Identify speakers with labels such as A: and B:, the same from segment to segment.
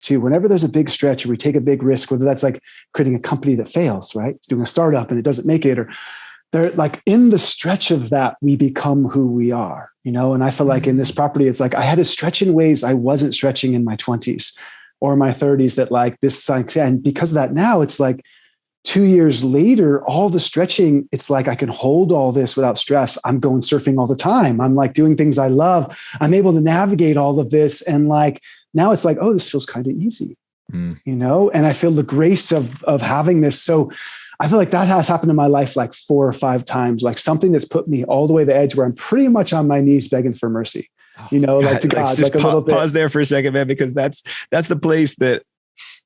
A: too. Whenever there's a big stretch or we take a big risk, whether that's like creating a company that fails, right? Doing a startup and it doesn't make it, or they're like in the stretch of that, we become who we are, And I feel like in this property, it's like I had to stretch in ways I wasn't stretching in my 20s or my 30s that like this, and because of that now it's like 2 years later, all the stretching, it's like I can hold all this without stress. I'm going surfing all the time. I'm like doing things I love. I'm able to navigate all of this. And like, now it's like, oh, this feels kind of easy, and I feel the grace of having this. So I feel like that has happened in my life like 4 or 5 times, like something that's put me all the way to the edge where I'm pretty much on my knees begging for mercy, like to God, like a little bit.
B: Pause there for a second, man, because that's the place that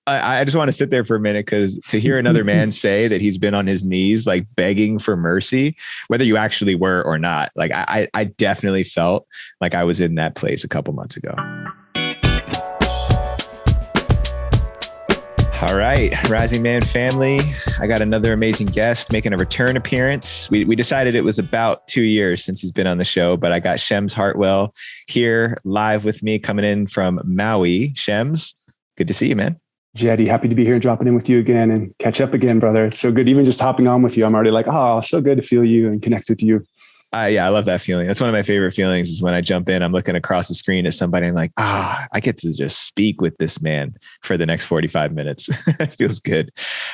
B: I just want to sit there for a minute, because to hear another man say that he's been on his knees, like begging for mercy, whether you actually were or not, like I definitely felt like I was in that place a couple months ago. All right, Rising Man family, I got another amazing guest making a return appearance. We decided it was about 2 years since he's been on the show, but I got Shems Heartwell here live with me, coming in from Maui. Shems, good to see you, man.
A: Jetty, happy to be here, dropping in with you again and catch up again, brother. It's so good. Even just hopping on with you, I'm already like, oh, so good to feel you and connect with you.
B: Yeah, I love that feeling. That's one of my favorite feelings, is when I jump in, I'm looking across the screen at somebody and I'm like, I get to just speak with this man for the next 45 minutes. It feels good.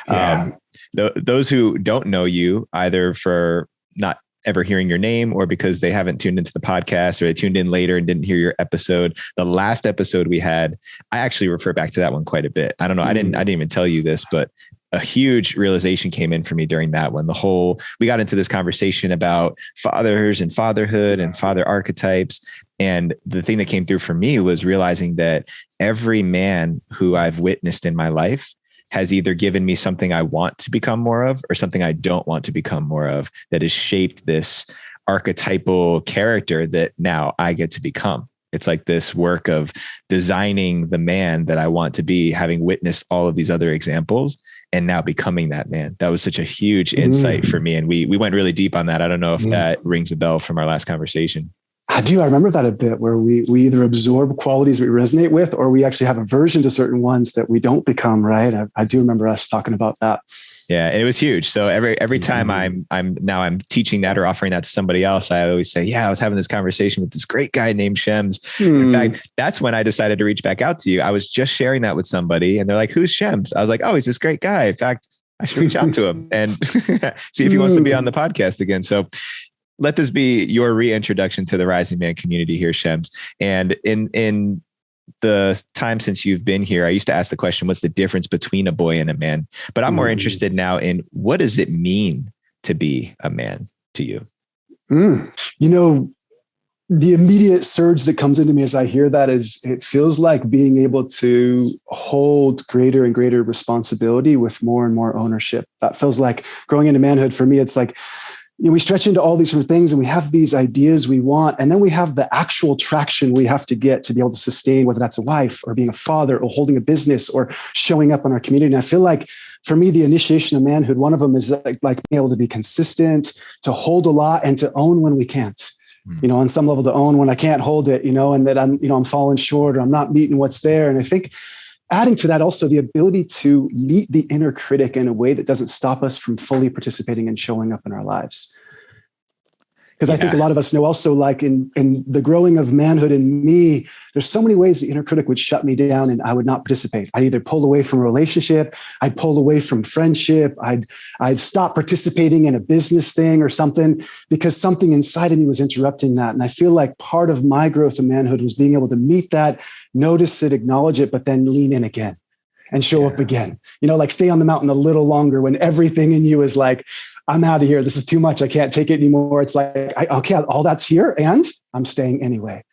A: Yeah.
B: Those who don't know you, either for not ever hearing your name or because they haven't tuned into the podcast, or they tuned in later and didn't hear your episode, the last episode we had, I actually refer back to that one quite a bit. I don't know. I didn't even tell you this, but a huge realization came in for me during that one. We got into this conversation about fathers and fatherhood and father archetypes. And the thing that came through for me was realizing that every man who I've witnessed in my life has either given me something I want to become more of or something I don't want to become more of, that has shaped this archetypal character that now I get to become. It's like this work of designing the man that I want to be, having witnessed all of these other examples and now becoming that man. That was such a huge insight for me. And we went really deep on that. I don't know if that rings a bell from our last conversation.
A: I do. I remember that a bit, where we either absorb qualities we resonate with, or we actually have aversion to certain ones that we don't become. Right. I do remember us talking about that.
B: Yeah, and it was huge. So every time I'm teaching that or offering that to somebody else, I always say, I was having this conversation with this great guy named Shems. In fact, that's when I decided to reach back out to you. I was just sharing that with somebody and they're like, who's Shems? I was like, oh, he's this great guy. In fact, I should reach out to him and see if he wants to be on the podcast again. So let this be your reintroduction to the Rising Man community here, Shems. And in the time since you've been here, I used to ask the question, what's the difference between a boy and a man? But I'm more interested now in, what does it mean to be a man to you?
A: The immediate surge that comes into me as I hear that is, it feels like being able to hold greater and greater responsibility with more and more ownership. That feels like growing into manhood. For me, it's like, we stretch into all these different things and we have these ideas we want, and then we have the actual traction we have to get to be able to sustain, whether that's a wife or being a father or holding a business or showing up in our community. And I feel like for me, the initiation of manhood, one of them is like being able to be consistent, to hold a lot and to own when we can't, on some level, to own when I can't hold it, and that I'm falling short or I'm not meeting what's there. And I think adding to that also the ability to meet the inner critic in a way that doesn't stop us from fully participating and showing up in our lives. Because I think a lot of us know also, like in the growing of manhood in me, there's so many ways the inner critic would shut me down and I would not participate. I'd either pull away from a relationship, I'd pull away from friendship, I'd stop participating in a business thing or something, because something inside of me was interrupting that. And I feel like part of my growth of manhood was being able to meet that, notice it, acknowledge it, but then lean in again and show up again. Like stay on the mountain a little longer when everything in you is like, I'm out of here. This is too much. I can't take it anymore. It's like, okay, all that's here and I'm staying anyway.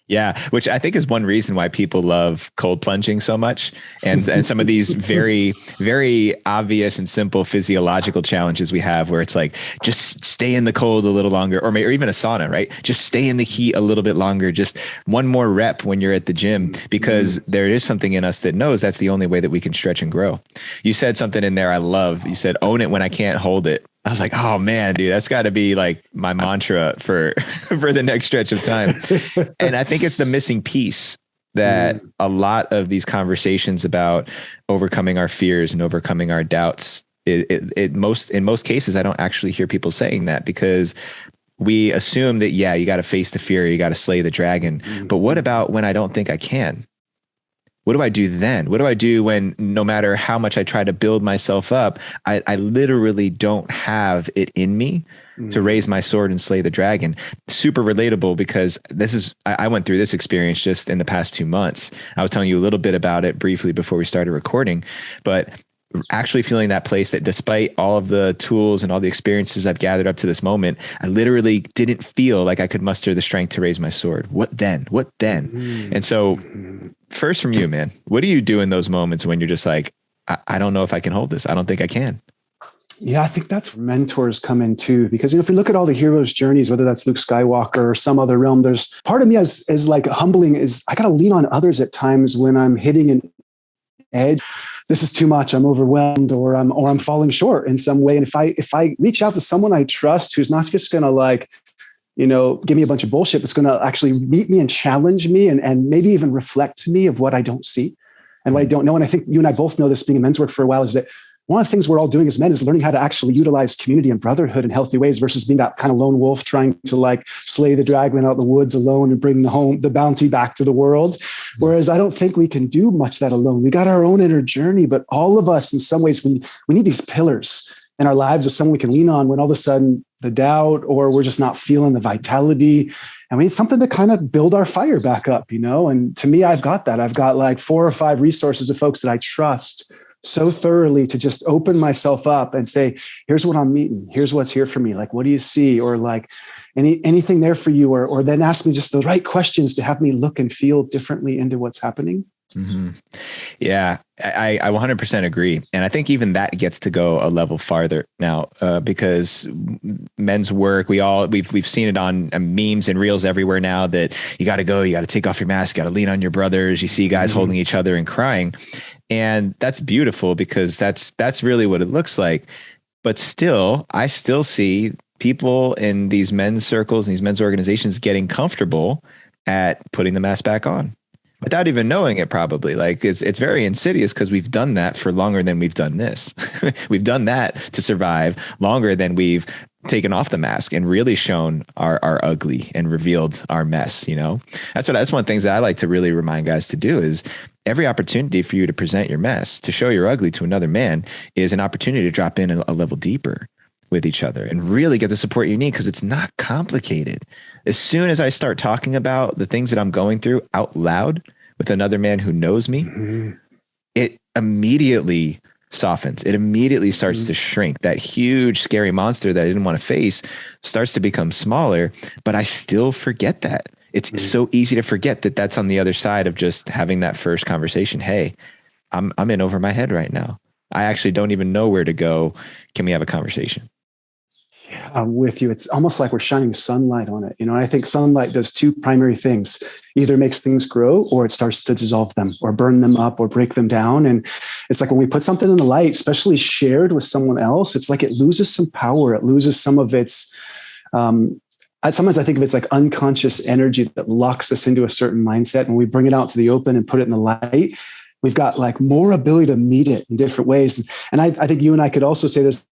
B: Yeah, which I think is one reason why people love cold plunging so much. And some of these very, very obvious and simple physiological challenges we have, where it's like, just stay in the cold a little longer, or even a sauna, right? Just stay in the heat a little bit longer. Just one more rep when you're at the gym, because there is something in us that knows that's the only way that we can stretch and grow. You said something in there I love. You said, own it when I can't hold it. I was like, oh man, dude, that's got to be like my mantra for the next stretch of time. And I think it's the missing piece that a lot of these conversations about overcoming our fears and overcoming our doubts, in most cases, I don't actually hear people saying that, because we assume that, yeah, you got to face the fear, you got to slay the dragon. But what about when I don't think I can? What do I do then? What do I do when, no matter how much I try to build myself up, I literally don't have it in me to raise my sword and slay the dragon? Super relatable, because I went through this experience just in the past 2 months. I was telling you a little bit about it briefly before we started recording, but actually feeling that place that despite all of the tools and all the experiences I've gathered up to this moment, I literally didn't feel like I could muster the strength to raise my sword. What then? What then? And so first from you, man, what do you do in those moments when you're just like, I don't know if I can hold this. I don't think I can.
A: Yeah, I think that's where mentors come in too, because if we look at all the heroes' journeys, whether that's Luke Skywalker or some other realm, there's part of me as like humbling is I got to lean on others at times when I'm hitting an edge. This is too much. I'm overwhelmed, or I'm falling short in some way. And if I reach out to someone I trust, who's not just going to like, give me a bunch of bullshit, it's going to actually meet me and challenge me and maybe even reflect to me of what I don't see and what I don't know. And I think you and I both know this, being in men's work for a while, is that one of the things we're all doing as men is learning how to actually utilize community and brotherhood in healthy ways versus being that kind of lone wolf trying to like slay the dragon out in the woods alone and bring the bounty back to the world. Whereas I don't think we can do much that alone. We got our own inner journey, but all of us in some ways, we need these pillars in our lives of someone we can lean on when all of a sudden the doubt, or we're just not feeling the vitality. And we need something to kind of build our fire back up, And to me, I've got that. I've got like 4 or 5 resources of folks that I trust so thoroughly to just open myself up and say, here's what I'm meeting. Here's what's here for me. Like, what do you see? Or like anything there for you? Or then ask me just the right questions to have me look and feel differently into what's happening.
B: Mm-hmm. Yeah, I 100% agree. And I think even that gets to go a level farther now, because men's work, we've seen it on memes and reels everywhere now, that you got to take off your mask, got to lean on your brothers. You see guys holding each other and crying. And that's beautiful, because that's really what it looks like. But still, I still see people in these men's circles and these men's organizations getting comfortable at putting the mask back on without even knowing it, probably. Like it's very insidious, because we've done that for longer than we've done this. We've done that to survive longer than we've taken off the mask and really shown our ugly and revealed our mess. That's one of the things that I like to really remind guys to do, is every opportunity for you to present your mess, to show your ugly to another man, is an opportunity to drop in a level deeper with each other and really get the support you need, because it's not complicated. As soon as I start talking about the things that I'm going through out loud with another man who knows me, it immediately softens. It immediately starts to shrink. That huge, scary monster that I didn't want to face starts to become smaller, but I still forget that. It's so easy to forget that that's on the other side of just having that first conversation. Hey, I'm in over my head right now. I actually don't even know where to go. Can we have a conversation?
A: Yeah, I'm with you. It's almost like we're shining sunlight on it. I think sunlight does 2 primary things: either makes things grow, or it starts to dissolve them or burn them up or break them down. And it's like when we put something in the light, especially shared with someone else, it's like it loses some power. It loses some of its, sometimes I think of it's like unconscious energy that locks us into a certain mindset. When we bring it out to the open and put it in the light, we've got like more ability to meet it in different ways. And I think you and I could also say there's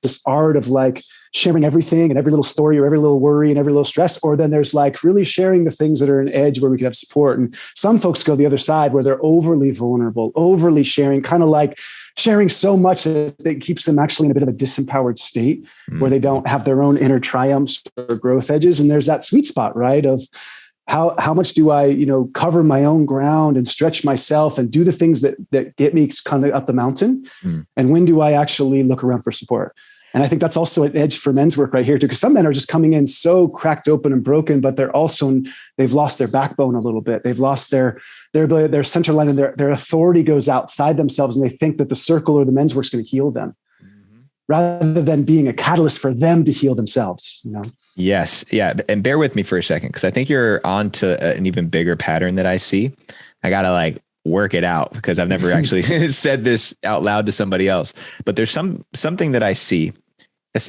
A: this art of like sharing everything and every little story or every little worry and every little stress, or then there's like really sharing the things that are an edge where we can have support. And some folks go the other side where they're overly vulnerable, overly sharing, kind of like sharing so much that it keeps them actually in a bit of a disempowered state where they don't have their own inner triumphs or growth edges. And there's that sweet spot, right? Of how much do I, cover my own ground and stretch myself and do the things that get me kind of up the mountain? And when do I actually look around for support? And I think that's also an edge for men's work right here too, because some men are just coming in so cracked open and broken, but they've lost their backbone a little bit. They've lost their center line, and their authority goes outside themselves, and they think that the circle or the men's work is going to heal them, rather than being a catalyst for them to heal themselves.
B: Yes. Yeah. And bear with me for a second, because I think you're on to an even bigger pattern that I see. I got to work it out, because I've never actually said this out loud to somebody else, but there's something that I see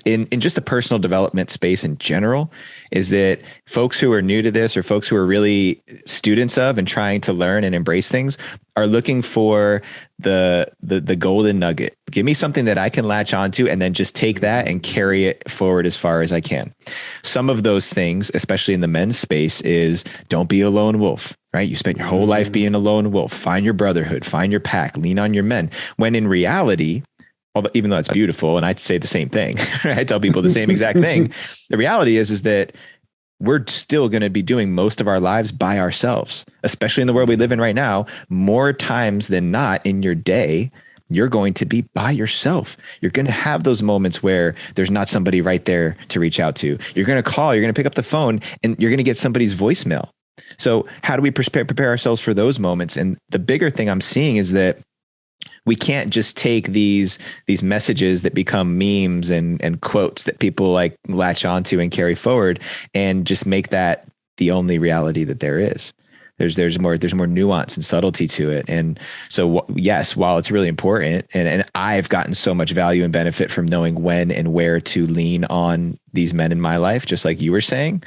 B: in just the personal development space in general, is that folks who are new to this or folks who are really students of and trying to learn and embrace things are looking for the golden nugget. Give me something that I can latch onto and then just take that and carry it forward as far as I can. Some of those things, especially in the men's space, is don't be a lone wolf, right? You spent your whole life being a lone wolf. Find your brotherhood, find your pack, lean on your men. When in reality, even though it's beautiful, and I'd say the same thing, I tell people the same exact thing. The reality is that we're still going to be doing most of our lives by ourselves, especially in the world we live in right now. More times than not in your day, you're going to be by yourself. You're going to have those moments where there's not somebody right there to reach out to. You're going to call, you're going to pick up the phone, and you're going to get somebody's voicemail. So how do we prepare ourselves for those moments? And the bigger thing I'm seeing is that we can't just take these messages that become memes and quotes that people like latch onto and carry forward and just make that the only reality that there is. There's more nuance and subtlety to it. And so yes, while it's really important, and I've gotten so much value and benefit from knowing when and where to lean on these men in my life, just like you were saying,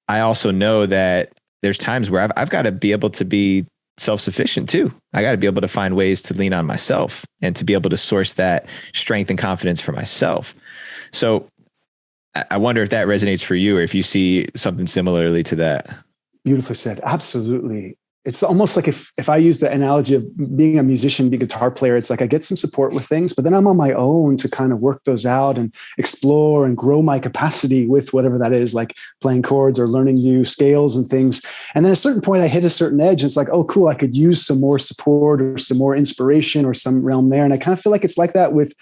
B: I also know that there's times where I've got to be able to be self-sufficient too. I got to be able to find ways to lean on myself and to be able to source that strength and confidence for myself. So I wonder if that resonates for you or if you see something similarly to that.
A: Beautifully said. Absolutely. It's almost like if I use the analogy of being a musician, being a guitar player, it's like I get some support with things, but then I'm on my own to kind of work those out and explore and grow my capacity with whatever that is, like playing chords or learning new scales and things. And then at a certain point I hit a certain edge and it's like, oh, cool, I could use some more support or some more inspiration or some realm there. And I kind of feel like it's like that with,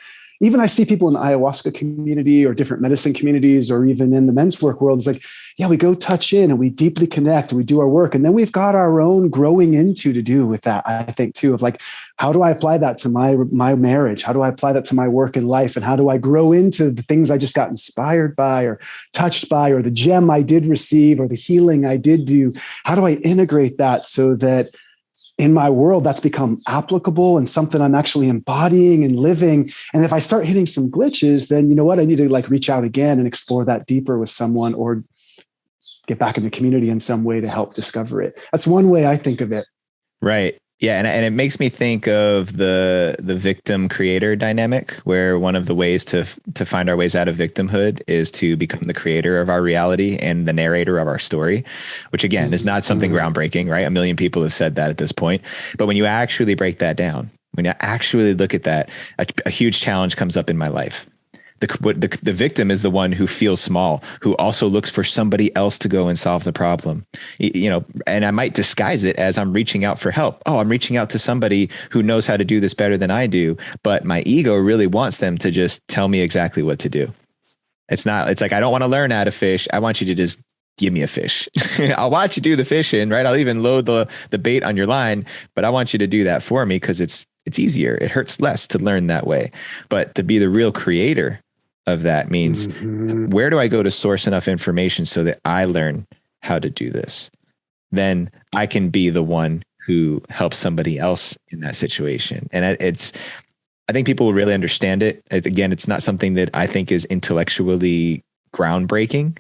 A: even I see people in the ayahuasca community or different medicine communities, or even in the men's work world. It's like, yeah, we go touch in and we deeply connect and we do our work. And then we've got our own growing into to do with that, I think too, of like, how do I apply that to my marriage? How do I apply that to my work and life? And how do I grow into the things I just got inspired by or touched by, or the gem I did receive or the healing I did do? How do I integrate that so that in my world, that's become applicable and something I'm actually embodying and living? And if I start hitting some glitches, then you know what? I need to like reach out again and explore that deeper with someone or get back in the community in some way to help discover it. That's one way I think of it.
B: Right. Yeah. And it makes me think of the victim creator dynamic, where one of the ways to find our ways out of victimhood is to become the creator of our reality and the narrator of our story, which again is not something groundbreaking, right? A million people have said that at this point. But when you actually break that down, when you actually look at that, a huge challenge comes up in my life. The victim is the one who feels small, who also looks for somebody else to go and solve the problem. You know, and I might disguise it as I'm reaching out for help. Oh, I'm reaching out to somebody who knows how to do this better than I do. But my ego really wants them to just tell me exactly what to do. It's like, I don't want to learn how to fish. I want you to just give me a fish. I'll watch you do the fishing, right? I'll even load the bait on your line, but I want you to do that for me because it's easier. It hurts less to learn that way. But to be the real creator of that means, where do I go to source enough information so that I learn how to do this? Then I can be the one who helps somebody else in that situation. And I think people will really understand it. Again, it's not something that I think is intellectually groundbreaking,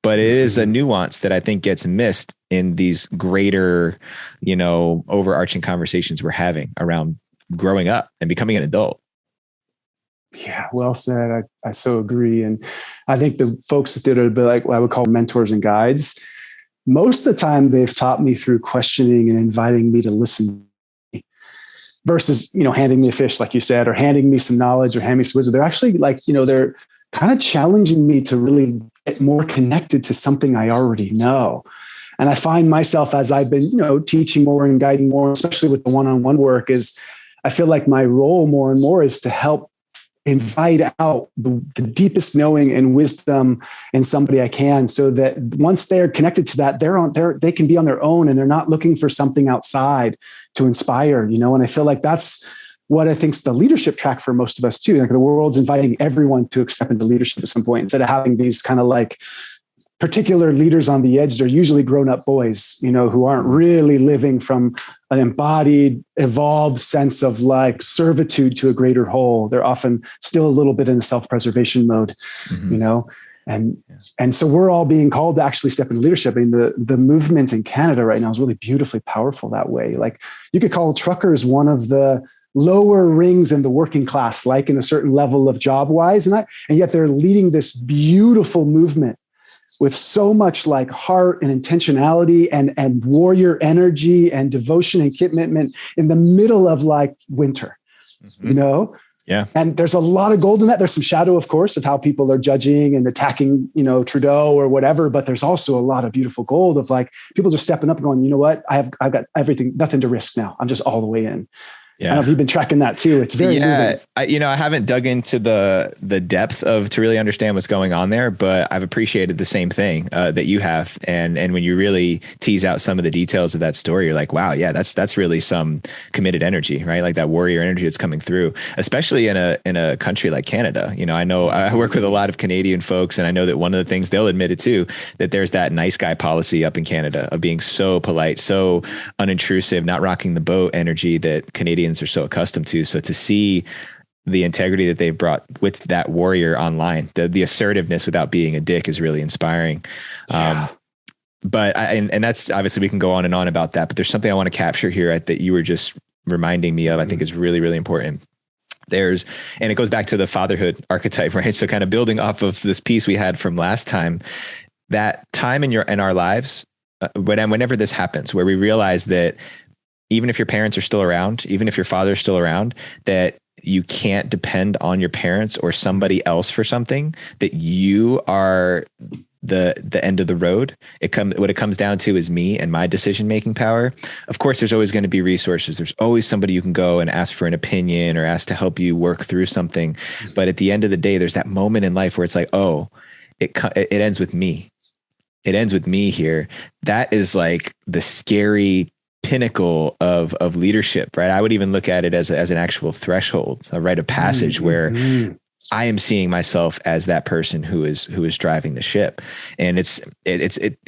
B: but it is a nuance that I think gets missed in these greater, overarching conversations we're having around growing up and becoming an adult.
A: Yeah, well said. I so agree. And I think the folks that did it, like what I would call mentors and guides, most of the time they've taught me through questioning and inviting me to listen versus, handing me a fish, like you said, or handing me some knowledge or handing me some wisdom. They're actually like, they're kind of challenging me to really get more connected to something I already know. And I find myself, as I've been, teaching more and guiding more, especially with the one-on-one work, is I feel like my role more and more is to help invite out the deepest knowing and wisdom in somebody I can, so that once they're connected to that, they can be on their own and they're not looking for something outside to inspire, and I feel like that's what I think is the leadership track for most of us too. Like the world's inviting everyone to step into leadership at some point, instead of having these kind of like particular leaders on the edge, they're usually grown-up boys, who aren't really living from an embodied, evolved sense of like servitude to a greater whole. They're often still a little bit in a self-preservation mode, and so we're all being called to actually step into leadership. I mean, the movement in Canada right now is really beautifully powerful that way. Like you could call truckers one of the lower rings in the working class, like in a certain level of job wise. And yet they're leading this beautiful movement with so much like heart and intentionality and warrior energy and devotion and commitment in the middle of like winter,
B: Yeah.
A: And there's a lot of gold in that. There's some shadow, of course, of how people are judging and attacking, Trudeau or whatever. But there's also a lot of beautiful gold of like people just stepping up and going, you know what? I've got everything, nothing to risk now. I'm just all the way in. Yeah. I don't know if you've been tracking that too. It's very moving.
B: I haven't dug into the depth to really understand what's going on there, but I've appreciated the same thing that you have. And when you really tease out some of the details of that story, you're like, wow, yeah, that's really some committed energy, right? Like that warrior energy that's coming through, especially in a country like Canada. I know I work with a lot of Canadian folks, and I know that one of the things they'll admit it too, that there's that nice guy policy up in Canada of being so polite, so unintrusive, not rocking the boat energy that Canadians are so accustomed to. So to see the integrity that they've brought with that warrior online, the assertiveness without being a dick is really inspiring. Yeah. But that's obviously we can go on and on about that, but there's something I want to capture here that you were just reminding me of. I think is really, really important. And it goes back to the fatherhood archetype, right? So kind of building off of this piece we had from last time, that time in our lives, whenever this happens, where we realize that even if your parents are still around, even if your father's still around, that you can't depend on your parents or somebody else for something, that you are the end of the road. What it comes down to is me and my decision-making power. Of course, there's always going to be resources. There's always somebody you can go and ask for an opinion or ask to help you work through something. But at the end of the day, there's that moment in life where it's like, oh, it ends with me. It ends with me here. That is like the scary pinnacle of leadership, right? I would even look at it as an actual threshold, a rite of passage where I am seeing myself as that person who is driving the ship. And it's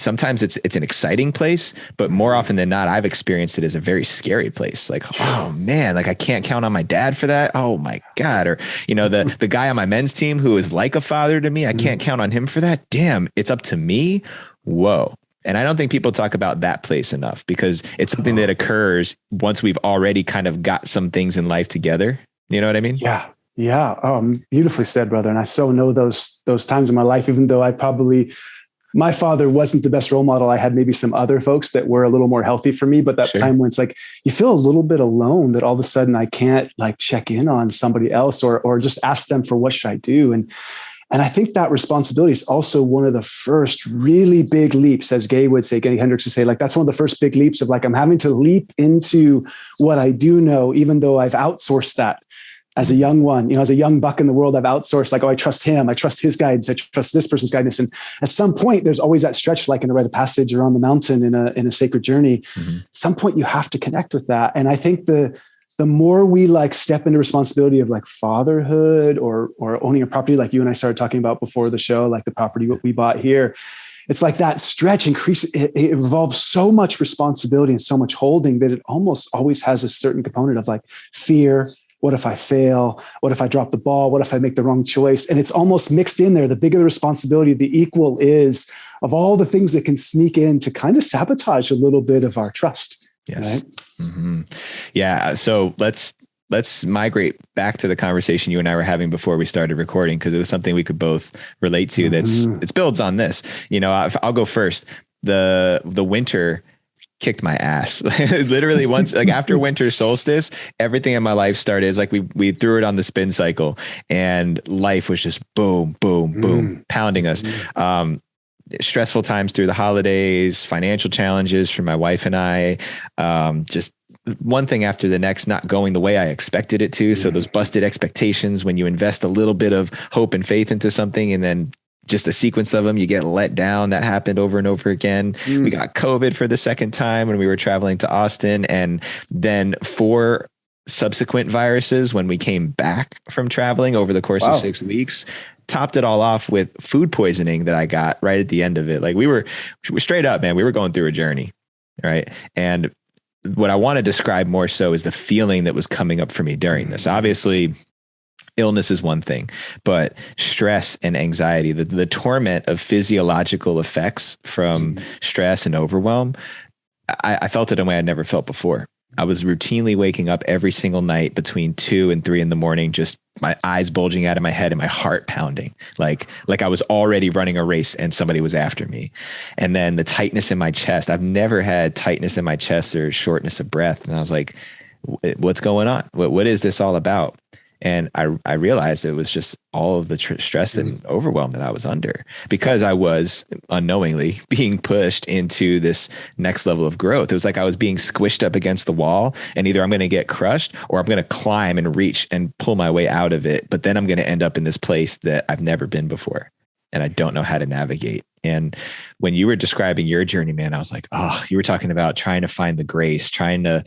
B: sometimes it's an exciting place, but more often than not, I've experienced it as a very scary place. Like, oh man, like I can't count on my dad for that. Oh my God. Or, the guy on my men's team who is like a father to me, I can't count on him for that. Damn, it's up to me. Whoa. And I don't think people talk about that place enough because it's something that occurs once we've already kind of got some things in life together. You know what I mean?
A: Yeah. Yeah. Beautifully said, brother. And I so know those times in my life, even though my father wasn't the best role model. I had maybe some other folks that were a little more healthy for me, but that time when it's like, you feel a little bit alone that all of a sudden I can't like check in on somebody else or just ask them for what should I do? And I think that responsibility is also one of the first really big leaps, as Gay Hendricks would say, like, that's one of the first big leaps of like, I'm having to leap into what I do know, even though I've outsourced that as a young one, as a young buck in the world, I've outsourced like, oh, I trust him. I trust his guidance. I trust this person's guidance. And at some point, there's always that stretch, like in a rite of passage or on the mountain in a sacred journey. Mm-hmm. At some point you have to connect with that. And I think the more we like step into responsibility of like fatherhood or owning a property, like you and I started talking about before the show, like the property we bought here, it's like that stretch increase. It involves so much responsibility and so much holding that it almost always has a certain component of like fear. What if I fail? What if I drop the ball? What if I make the wrong choice? And it's almost mixed in there. The bigger the responsibility, the equal is of all the things that can sneak in to kind of sabotage a little bit of our trust.
B: Yes.
A: Right?
B: Mm-hmm. Yeah. So let's migrate back to the conversation you and I were having before we started recording, because it was something we could both relate to. It builds on this. I'll go first. The winter kicked my ass. Literally once, like after winter solstice, everything in my life started. It's like we threw it on the spin cycle, and life was just boom, boom, boom, pounding us. Stressful times through the holidays, financial challenges for my wife and I, just one thing after the next, not going the way I expected it to. So those busted expectations, when you invest a little bit of hope and faith into something and then just a sequence of them, you get let down. That happened over and over again. We got COVID for the second time when we were traveling to Austin, and then 4 subsequent viruses when we came back from traveling over the course of 6 weeks. topped it all off with food poisoning that I got right at the end of it. Like we were straight up, man, we were going through a journey. Right. And what I want to describe more so is the feeling that was coming up for me during this. Obviously, illness is one thing, but stress and anxiety, the torment of physiological effects from stress and overwhelm, I felt it in a way I'd never felt before. I was routinely waking up every single night between 2 and 3 in the morning, just my eyes bulging out of my head and my heart pounding, like I was already running a race and somebody was after me. And then the tightness in my chest. I've never had tightness in my chest or shortness of breath. And I was like, what's going on? What is this all about? And I realized it was just all of the stress and overwhelm that I was under, because I was unknowingly being pushed into this next level of growth. It was like I was being squished up against the wall, and either I'm going to get crushed or I'm going to climb and reach and pull my way out of it. But then I'm going to end up in this place that I've never been before, and I don't know how to navigate. And when you were describing your journey, man, I was like, oh, you were talking about trying to find the grace, trying to,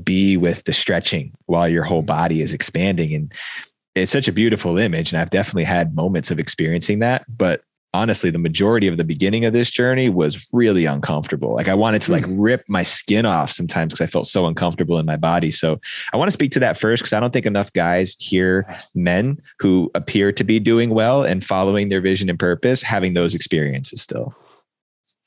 B: be with the stretching while your whole body is expanding. And it's such a beautiful image. And I've definitely had moments of experiencing that. But honestly, the majority of the beginning of this journey was really uncomfortable. Like I wanted to rip my skin off sometimes because I felt so uncomfortable in my body. So I want to speak to that first, because I don't think enough guys hear men who appear to be doing well and following their vision and purpose having those experiences still.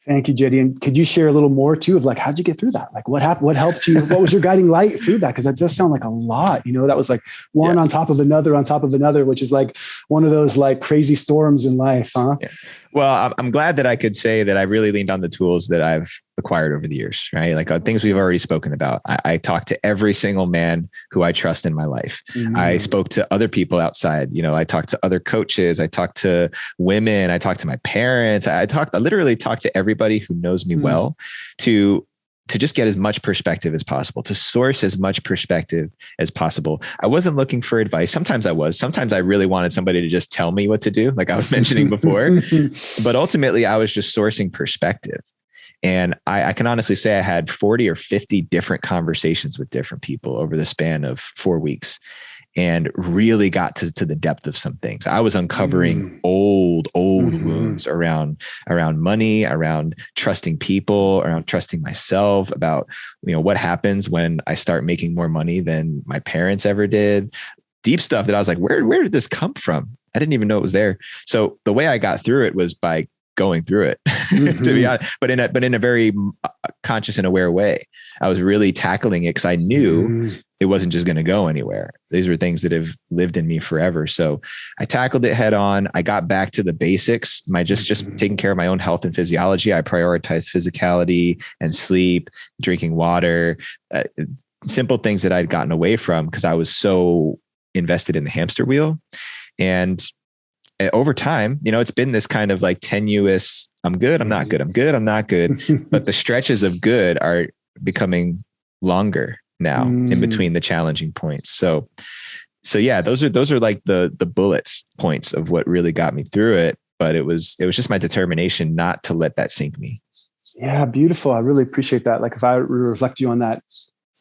A: Thank you, JD. And could you share a little more too of like, how'd you get through that? Like what happened? What helped you? What was your guiding light through that? Because that does sound like a lot, that was like one on top of another, which is like one of those like crazy storms in life, huh?
B: Yeah. Well, I'm glad that I could say that I really leaned on the tools that I've acquired over the years, right? Like things we've already spoken about. I talked to every single man who I trust in my life. I spoke to other people outside. I talked to other coaches. I talked to women. I talked to my parents. I literally talked to everybody who knows me well to just get as much perspective as possible, to source as much perspective as possible. I wasn't looking for advice. Sometimes I was. Sometimes I really wanted somebody to just tell me what to do, like I was mentioning before. But ultimately, I was just sourcing perspective. And I can honestly say I had 40 or 50 different conversations with different people over the span of 4 weeks, and really got to the depth of some things. I was uncovering old wounds around money, around trusting people, around trusting myself, about, what happens when I start making more money than my parents ever did. Deep stuff that I was like, where did this come from? I didn't even know it was there. So the way I got through it was by going through it, to be honest, but in a very conscious and aware way. I was really tackling it because I knew it wasn't just going to go anywhere. These were things that have lived in me forever. So I tackled it head on. I got back to the basics, just taking care of my own health and physiology. I prioritized physicality and sleep, drinking water, simple things that I'd gotten away from because I was so invested in the hamster wheel. And over time, it's been this kind of like tenuous, I'm good, I'm not good, I'm good, I'm not good. But the stretches of good are becoming longer now in between the challenging points. So yeah, those are like the bullets points of what really got me through it. But it was just my determination not to let that sink me.
A: Yeah, beautiful. I really appreciate that. Like if I reflect you on that,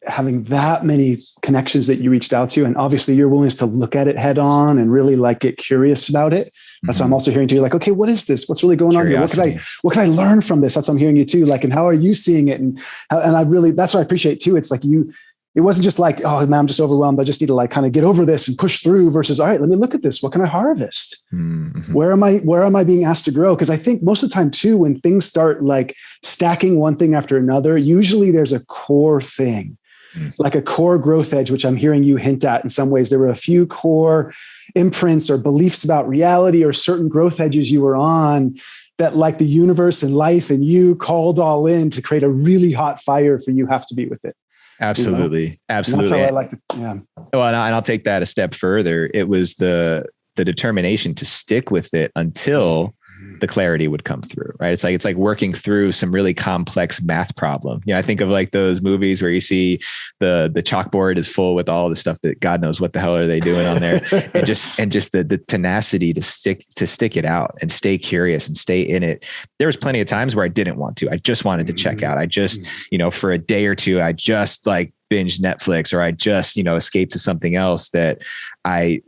A: having that many connections that you reached out to, and obviously your willingness to look at it head on and really like get curious about it. That's what I'm also hearing too. Like, okay, what is this? What's really going on here? What can I learn from this? That's what I'm hearing you too. Like, and how are you seeing it? And I really, that's what I appreciate too. It's like it wasn't just like, oh man, I'm just overwhelmed. I just need to like kind of get over this and push through versus, all right, let me look at this. What can I harvest? Where am I being asked to grow? Because I think most of the time too, when things start like stacking one thing after another, usually there's a core thing. Like a core growth edge, which I'm hearing you hint at in some ways. There were a few core imprints or beliefs about reality or certain growth edges you were on that like the universe and life and you called all in to create a really hot fire for you have to be with it.
B: Absolutely. Absolutely.
A: And that's how I like to, yeah.
B: Well, and I'll take that a step further. It was the determination to stick with it until the clarity would come through, right? It's like working through some really complex math problem. I think of like those movies where you see the chalkboard is full with all the stuff that God knows what the hell are they doing on there. and just the tenacity to stick it out and stay curious and stay in it. There was plenty of times where I didn't want to. I just wanted to check out. I just, for a day or two, I just like binge Netflix, or I just, escape to something else that I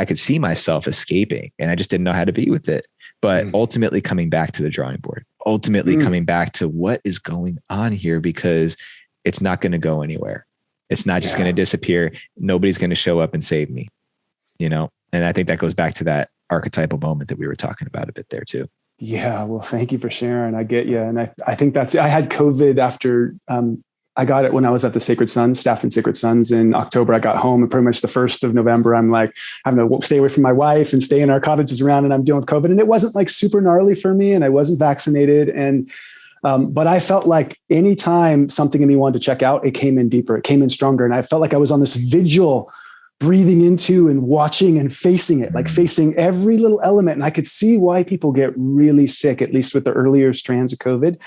B: could see myself escaping, and I just didn't know how to be with it. But ultimately coming back to the drawing board, coming back to what is going on here, because it's not going to go anywhere. It's not just going to disappear. Nobody's going to show up and save me, And I think that goes back to that archetypal moment that we were talking about a bit there too.
A: Yeah. Well, thank you for sharing. I get you. And I think I had COVID after, I got it when I was at the Sacred Sons, staff in Sacred Sons in October. I got home, and pretty much the 1st of November, I'm like having to stay away from my wife and stay in our cottages around, and I'm dealing with COVID. And it wasn't like super gnarly for me, and I wasn't vaccinated. And, but I felt like anytime something in me wanted to check out, it came in deeper, it came in stronger. And I felt like I was on this vigil, breathing into and watching and facing it, like facing every little element. And I could see why people get really sick, at least with the earlier strands of COVID,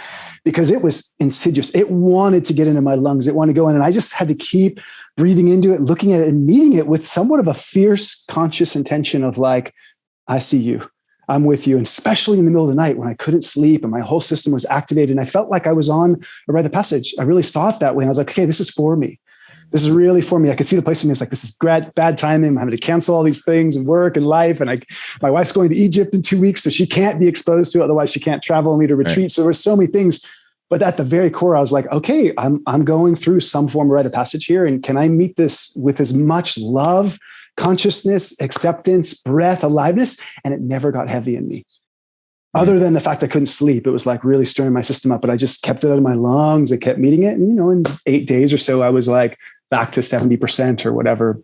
A: because it was insidious. It wanted to get into my lungs. It wanted to go in. And I just had to keep breathing into it, looking at it, and meeting it with somewhat of a fierce, conscious intention of like, I see you. I'm with you. And especially in the middle of the night when I couldn't sleep and my whole system was activated, and I felt like I was on a rite of passage. I really saw it that way. And I was like, okay, this is for me. This is really for me. I could see the place for me. It's like, this is bad timing. I'm having to cancel all these things and work and life. And my wife's going to Egypt in 2 weeks, so she can't be exposed to it. Otherwise she can't travel and lead a retreat. Right. So there were so many things, but at the very core, I was like, okay, I'm going through some form of rite of passage here. And can I meet this with as much love, consciousness, acceptance, breath, aliveness? And it never got heavy in me. Other than the fact I couldn't sleep, it was like really stirring my system up, but I just kept it out of my lungs. I kept meeting it. And, in 8 days or so, I was like back to 70% or whatever.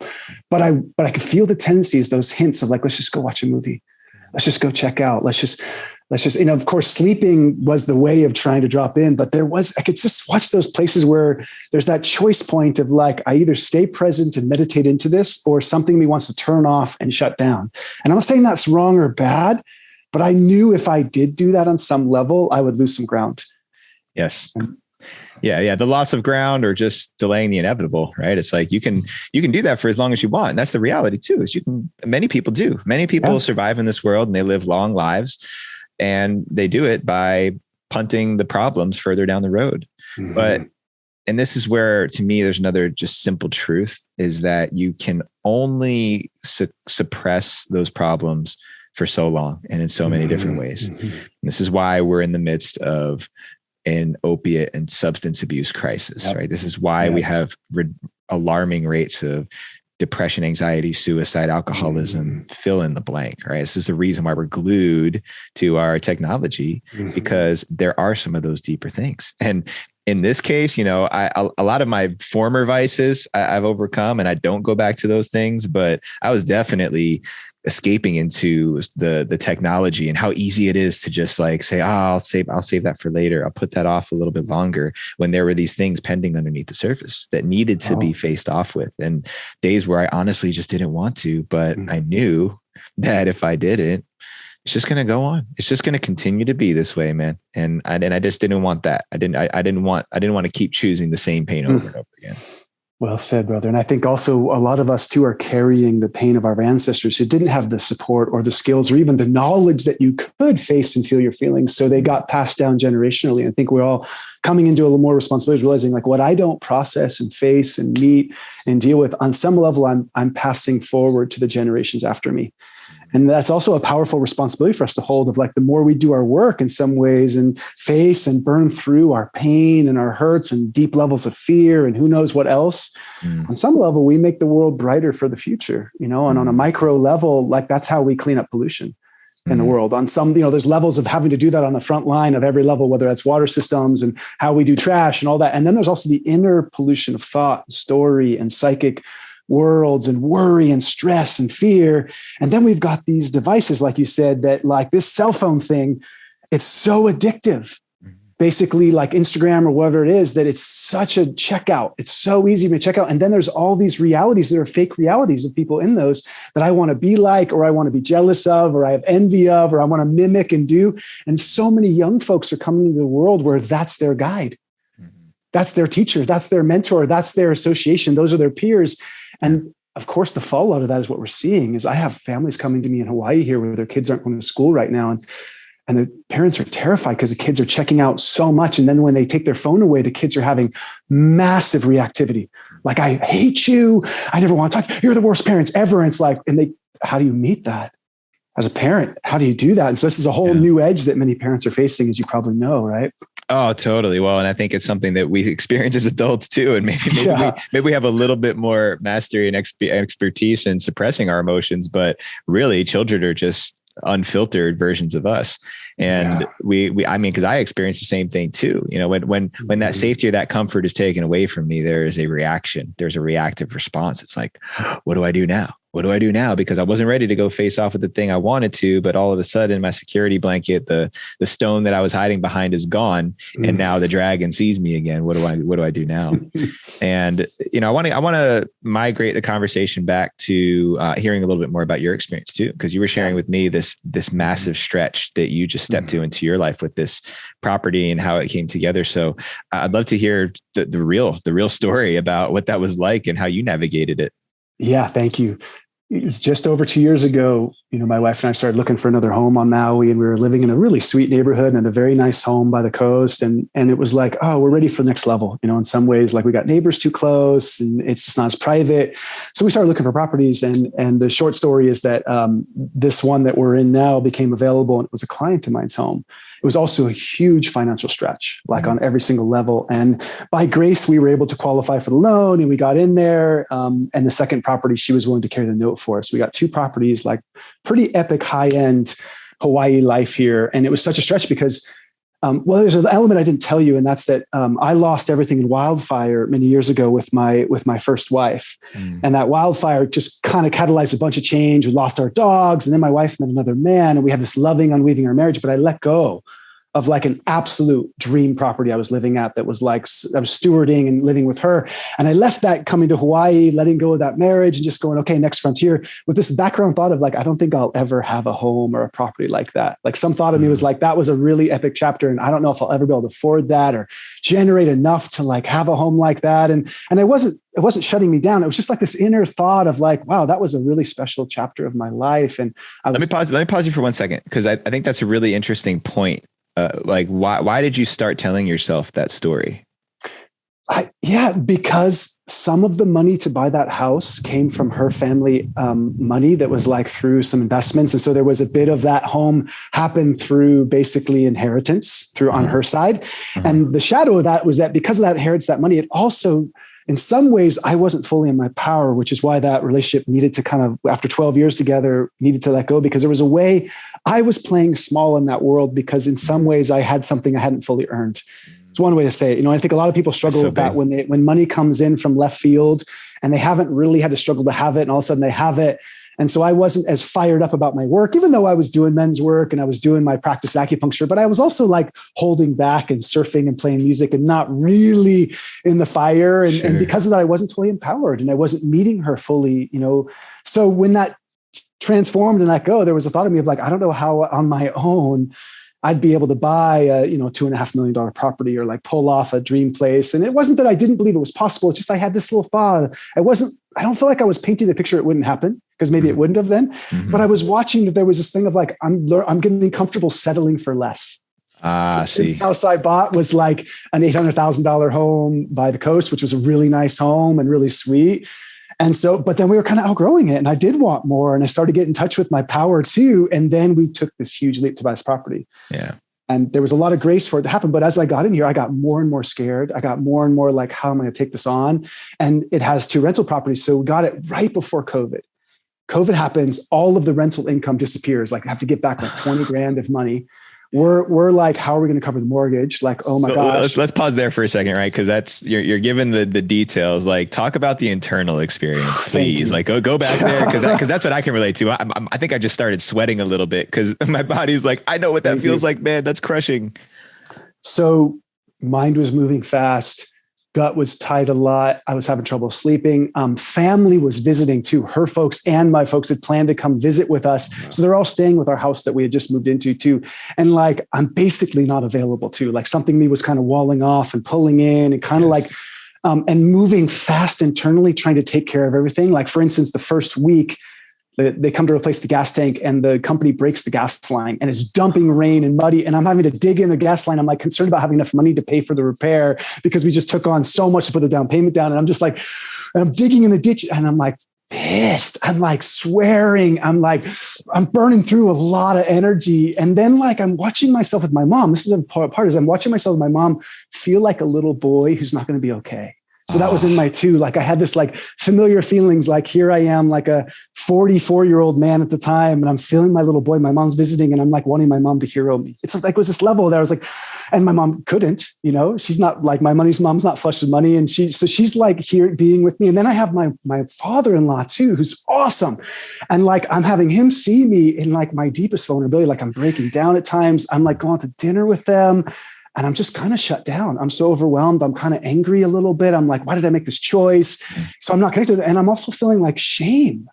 A: But I could feel the tendencies, those hints of like, let's just go watch a movie. Let's just go check out. Let's just, of course, sleeping was the way of trying to drop in, but I could just watch those places where there's that choice point of like, I either stay present and meditate into this, or something in me wants to turn off and shut down. And I'm not saying that's wrong or bad, but I knew if I did do that on some level, I would lose some ground.
B: Yes. Yeah. The loss of ground, or just delaying the inevitable, right? It's like you can do that for as long as you want. And that's the reality too, is many people do. Many people survive in this world and they live long lives, and they do it by punting the problems further down the road. Mm-hmm. And this is where, to me, there's another just simple truth, is that you can only suppress those problems for so long and in so many different ways. Mm-hmm. This is why we're in the midst of an opiate and substance abuse crisis, right? This is why we have alarming rates of depression, anxiety, suicide, alcoholism, fill in the blank, right? This is the reason why we're glued to our technology, because there are some of those deeper things. And in this case, a lot of my former vices I've overcome, and I don't go back to those things, but I was definitely escaping into the technology and how easy it is to just like say, I'll save that for later. I'll put that off a little bit longer, when there were these things pending underneath the surface that needed to be faced off with, and days where I honestly just didn't want to, but I knew that if I didn't, it's just going to go on. It's just going to continue to be this way, man. And I just didn't want that. I didn't want to keep choosing the same pain over and over again.
A: Well said, brother. And I think also a lot of us too are carrying the pain of our ancestors who didn't have the support or the skills or even the knowledge that you could face and feel your feelings. So they got passed down generationally. And I think we're all coming into a little more responsibility, realizing like what I don't process and face and meet and deal with on some level, I'm passing forward to the generations after me. And that's also a powerful responsibility for us to hold, of like, the more we do our work in some ways and face and burn through our pain and our hurts and deep levels of fear and who knows what else, on some level, we make the world brighter for the future, and on a micro level, like that's how we clean up pollution in the world. On some, there's levels of having to do that on the front line of every level, whether that's water systems and how we do trash and all that. And then there's also the inner pollution of thought, story, and psychic worlds and worry and stress and fear. And then we've got these devices, like you said, that like this cell phone thing, it's so addictive, basically like Instagram or whatever it is, that it's such a checkout. It's so easy to check out. And then there's all these realities that are fake realities of people in those that I want to be like, or I want to be jealous of, or I have envy of, or I want to mimic and do. And so many young folks are coming into the world where that's their guide. That's their teacher. That's their mentor. That's their association. Those are their peers. And of course, the fallout of that is what we're seeing is I have families coming to me in Hawaii here where their kids aren't going to school right now. And And the parents are terrified because the kids are checking out so much. And then when they take their phone away, the kids are having massive reactivity. Like, I hate you. I never want to talk. You're the worst parents ever. And it's like, how do you meet that as a parent? How do you do that? And so this is a whole new edge that many parents are facing, as you probably know, right?
B: Oh, totally. Well, and I think it's something that we experience as adults too. And maybe we have a little bit more mastery and expertise in suppressing our emotions, but really children are just unfiltered versions of us. And I mean, cause I experienced the same thing too. You know, when that safety or that comfort is taken away from me, there is a reaction. There's a reactive response. It's like, what do I do now? What do I do now? Because I wasn't ready to go face off with the thing I wanted to, but all of a sudden my security blanket, the stone that I was hiding behind is gone. And now the dragon sees me again. What do I do now? And, you know, I want to migrate the conversation back to hearing a little bit more about your experience too, because you were sharing with me this massive stretch that you just stepped into your life with this property and how it came together. So I'd love to hear the real story about what that was like and how you navigated it.
A: Yeah, thank you. It was just over 2 years ago, you know, my wife and I started looking for another home on Maui, and we were living in a really sweet neighborhood and a very nice home by the coast. And it was like, oh, we're ready for the next level. You know, in some ways, like we got neighbors too close and it's just not as private. So we started looking for properties. And the short story is that this one that we're in now became available, and it was a client of mine's home. It was also a huge financial stretch, like on every single level. And by grace, we were able to qualify for the loan, and we got in there. And the second property, she was willing to carry the note for us. We got two properties, like pretty epic high-end Hawaii life here. And it was such a stretch because, well, there's an element I didn't tell you, and that's that I lost everything in wildfire many years ago with my first wife. And that wildfire just kind of catalyzed a bunch of change. We lost our dogs, and then my wife met another man, and we had this loving, unweaving our marriage, but I let go of like an absolute dream property I was living at that was like, I was stewarding and living with her. And I left that coming to Hawaii, letting go of that marriage and just going, okay, next frontier, with this background thought of like, I don't think I'll ever have a home or a property like that. Like some thought of me was like, that was a really epic chapter. And I don't know if I'll ever be able to afford that or generate enough to like have a home like that. And it wasn't shutting me down. It was just like this inner thought of like, wow, that was a really special chapter of my life. And
B: let me pause you for 1 second. Cause I think that's a really interesting point. Like why did you start telling yourself that story?
A: Because some of the money to buy that house came from her family money that was like through some investments. And so there was a bit of that home happened through basically inheritance through on her side. And the shadow of that was that because of that inheritance, that money, it also, in some ways, I wasn't fully in my power, which is why that relationship needed to kind of, after 12 years together, needed to let go, because there was a way I was playing small in that world because in some ways I had something I hadn't fully earned. It's one way to say it. You know, I think a lot of people struggle with that when money comes in from left field and they haven't really had to struggle to have it, and all of a sudden they have it. And so I wasn't as fired up about my work, even though I was doing men's work and I was doing my practice acupuncture, but I was also like holding back and surfing and playing music and not really in the fire. And because of that, I wasn't fully empowered and I wasn't meeting her fully, you know. So when that transformed and let go, there was a thought of me of like, I don't know how on my own I'd be able to buy a, $2.5 million property or like pull off a dream place. And it wasn't that I didn't believe it was possible. It's just, I had this little thought. I don't feel like I was painting the picture it wouldn't happen, because maybe it wouldn't have then, but I was watching that there was this thing of like, I'm getting comfortable settling for less. The house I bought was like an $800,000 home by the coast, which was a really nice home and really sweet. And so, but then we were kind of outgrowing it and I did want more, and I started getting in touch with my power too. And then we took this huge leap to buy this property.
B: Yeah.
A: And there was a lot of grace for it to happen. But as I got in here, I got more and more scared. I got more and more like, how am I going to take this on? And it has 2 rental properties. So we got it right before COVID. COVID happens. All of the rental income disappears. Like I have to get back like 20 grand of money. We're like, how are we going to cover the mortgage? Like, oh my gosh.
B: Let's pause there for a second, right? Because that's you're given the details. Like, talk about the internal experience, please. Like, go back there, because that's what I can relate to. I think I just started sweating a little bit because my body's like, I know what that feels like, man. That's crushing.
A: So, mind was moving fast. Gut was tight a lot. I was having trouble sleeping. Family was visiting too. Her folks and my folks had planned to come visit with us. So they're all staying with our house that we had just moved into too. And like, I'm basically not available too. Like something me was kind of walling off and pulling in and kind of like, and moving fast internally, trying to take care of everything. Like for instance, the first week, they come to replace the gas tank and the company breaks the gas line and it's dumping rain and muddy. And I'm having to dig in the gas line. I'm like concerned about having enough money to pay for the repair because we just took on so much to put the down payment down. And I'm just like, and I'm digging in the ditch and I'm like pissed. I'm like swearing. I'm burning through a lot of energy. And then like, I'm watching myself with my mom. This is a part is I'm watching myself with my mom feel like a little boy who's not going to be okay. So that was in my two, like I had this like familiar feelings, like here I am like a 44-year-old man at the time. And I'm feeling my little boy, my mom's visiting and I'm like wanting my mom to hero me. It's like, it was this level that I was like, and my mom couldn't, she's not like mom's not flush with money. And she's like here being with me. And then I have my father-in-law too, who's awesome. And like, I'm having him see me in like my deepest vulnerability. Like I'm breaking down at times. I'm like going to dinner with them. And I'm just kind of shut down. I'm so overwhelmed. I'm kind of angry a little bit. I'm like, why did I make this choice? So I'm not connected. And I'm also feeling like shame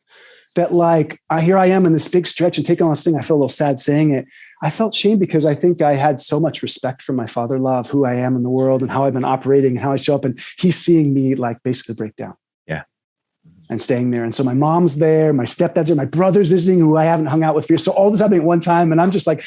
A: that like, here I am in this big stretch and taking on this thing. I feel a little sad saying it. I felt shame because I think I had so much respect for my father-in-law of who I am in the world and how I've been operating and how I show up. And he's seeing me like basically break down.
B: Yeah.
A: And staying there. And so my mom's there, my stepdad's there, my brother's visiting who I haven't hung out with for years. So all this happening at one time. And I'm just like,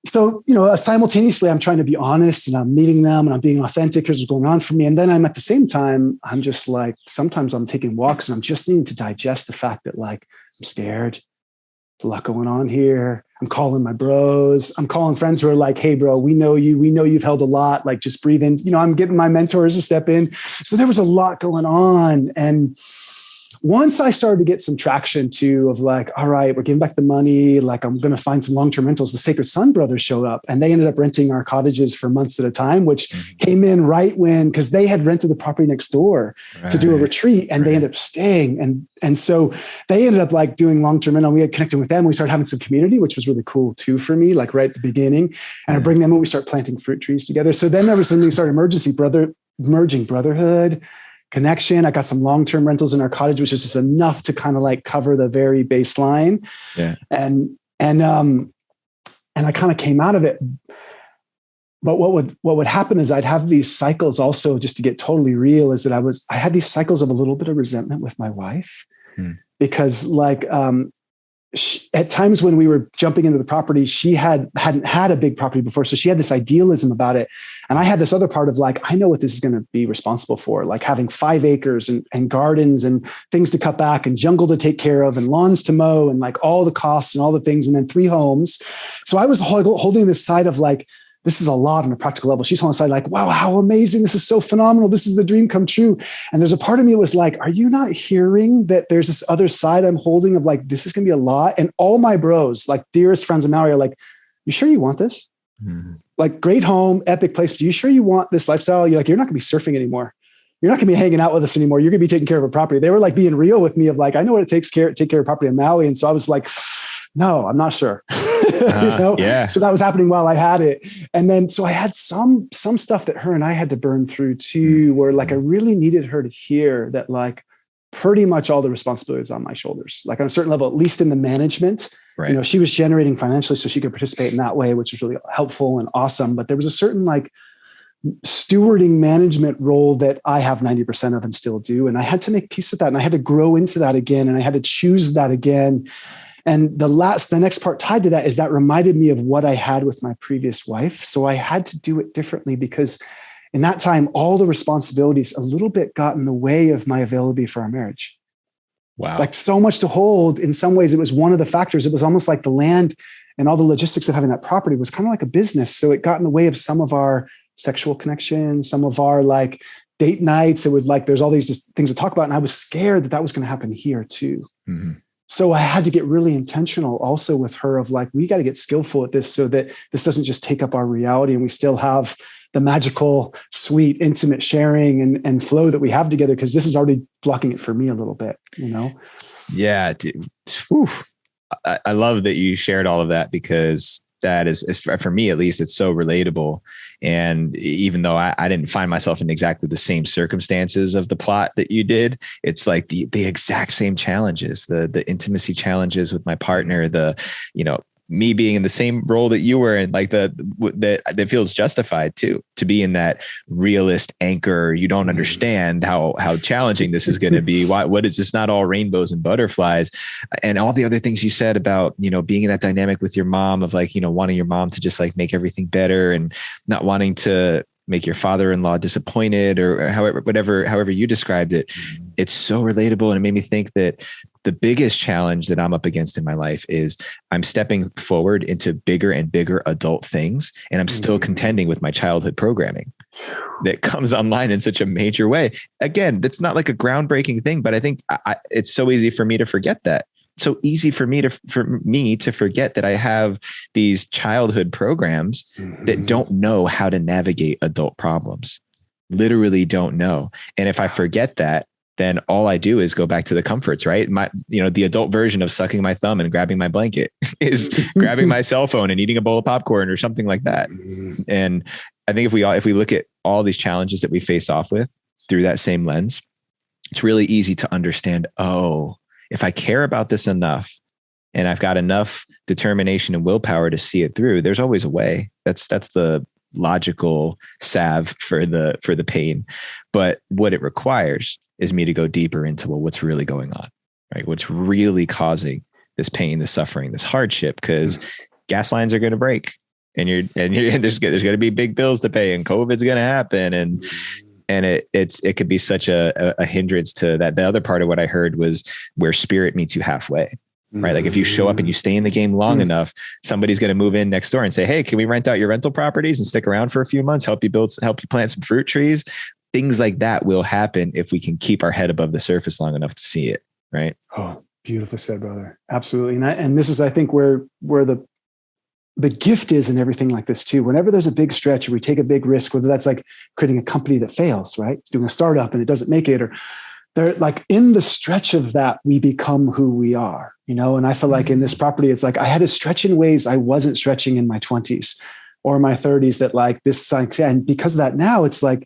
A: so, simultaneously I'm trying to be honest and I'm meeting them and I'm being authentic because it's going on for me. And then I'm at the same time, I'm just like, sometimes I'm taking walks and I'm just needing to digest the fact that like, I'm scared. There's a lot going on here. I'm calling my bros. I'm calling friends who are like, hey bro, we know you. We know you've held a lot. Like just breathe in, I'm getting my mentors to step in. So there was a lot going on. And once I started to get some traction too of like, all right, we're giving back the money. Like I'm going to find some long-term rentals. The Sacred Son brothers showed up and they ended up renting our cottages for months at a time, which came in right when, because they had rented the property next door to do a retreat and they ended up staying. And so they ended up like doing long-term rental. We had connected with them. We started having some community, which was really cool too for me, like right at the beginning. And I bring them in, we start planting fruit trees together. So then there was something started merging brotherhood, connection. I got some long-term rentals in our cottage, which is just enough to kind of like cover the very baseline. Yeah. And I kind of came out of it. But what would happen is I'd have these cycles also, just to get totally real, is that I had these cycles of a little bit of resentment with my wife because like, at times when we were jumping into the property, she hadn't had a big property before. So she had this idealism about it. And I had this other part of like, I know what this is going to be responsible for, like having 5 acres and gardens and things to cut back and jungle to take care of and lawns to mow and like all the costs and all the things. And then 3 homes. So I was holding this side of like, this is a lot on a practical level. She's on the side like, wow, how amazing. This is so phenomenal. This is the dream come true. And there's a part of me that was like, are you not hearing that there's this other side I'm holding of like, this is going to be a lot. And all my bros, like dearest friends of Maui are like, you sure you want this? Like great home, epic place. But you sure you want this lifestyle? You're like, you're not going to be surfing anymore. You're not going to be hanging out with us anymore. You're going to be taking care of a property. They were like being real with me of like, I know what it takes to take care of property in Maui. And so I was like, no, I'm not sure. Yeah. So that was happening while I had it. And then, so I had some stuff that her and I had to burn through too, where like, I really needed her to hear that like pretty much all the responsibilities on my shoulders, like on a certain level, at least in the management, she was generating financially so she could participate in that way, which was really helpful and awesome. But there was a certain like stewarding management role that I have 90% of and still do. And I had to make peace with that. And I had to grow into that again. And I had to choose that again. And the next part tied to that is that reminded me of what I had with my previous wife. So I had to do it differently because in that time, all the responsibilities a little bit got in the way of my availability for our marriage. Wow. Like so much to hold. In some ways, it was one of the factors. It was almost like the land and all the logistics of having that property was kind of like a business. So it got in the way of some of our sexual connections, some of our like date nights. It would like, there's all these things to talk about. And I was scared that was going to happen here too. So I had to get really intentional also with her of like, we got to get skillful at this so that this doesn't just take up our reality and we still have the magical, sweet, intimate sharing and flow that we have together. Cause this is already blocking it for me a little bit,
B: Yeah. Dude. I love that you shared all of that because that is for me, at least, it's so relatable. And even though I didn't find myself in exactly the same circumstances of the plot that you did, it's like the exact same challenges, the intimacy challenges with my partner, me being in the same role that you were in, like that feels justified too, to be in that realist anchor. You don't understand how challenging this is going to be. What is this? Not all rainbows and butterflies, and all the other things you said about, being in that dynamic with your mom of like, wanting your mom to just like make everything better and not wanting to make your father-in-law disappointed, or however you described it. It's so relatable. And it made me think that the biggest challenge that I'm up against in my life is I'm stepping forward into bigger and bigger adult things. And I'm still contending with my childhood programming that comes online in such a major way. Again, that's not like a groundbreaking thing, but I think it's so easy for me to forget that. So easy for me to forget that I have these childhood programs that don't know how to navigate adult problems, literally don't know. And if I forget that, then all I do is go back to the comforts, right? The adult version of sucking my thumb and grabbing my blanket is grabbing my cell phone and eating a bowl of popcorn or something like that. And I think if we look at all these challenges that we face off with through that same lens, it's really easy to understand, if I care about this enough and I've got enough determination and willpower to see it through, there's always a way. That's the logical salve for the pain. But what it requires is me to go deeper into, what's really going on, right? What's really causing this pain, this suffering, this hardship, because gas lines are going to break and there's going to be big bills to pay and COVID's going to happen. And it could be such a hindrance to that. The other part of what I heard was where spirit meets you halfway, right? Like if you show up and you stay in the game long enough, somebody's going to move in next door and say, hey, can we rent out your rental properties and stick around for a few months, help you plant some fruit trees? Things like that will happen if we can keep our head above the surface long enough to see it. Right.
A: Oh, beautifully said, brother. Absolutely. And this is, I think, where the gift is in everything like this too. Whenever there's a big stretch or we take a big risk, whether that's like creating a company that fails, right? Doing a startup and it doesn't make it, or they're like in the stretch of that, we become who we are, and I feel like in this property, it's like, I had to stretch in ways I wasn't stretching in my 20s or my 30s that like this, and because of that now it's like,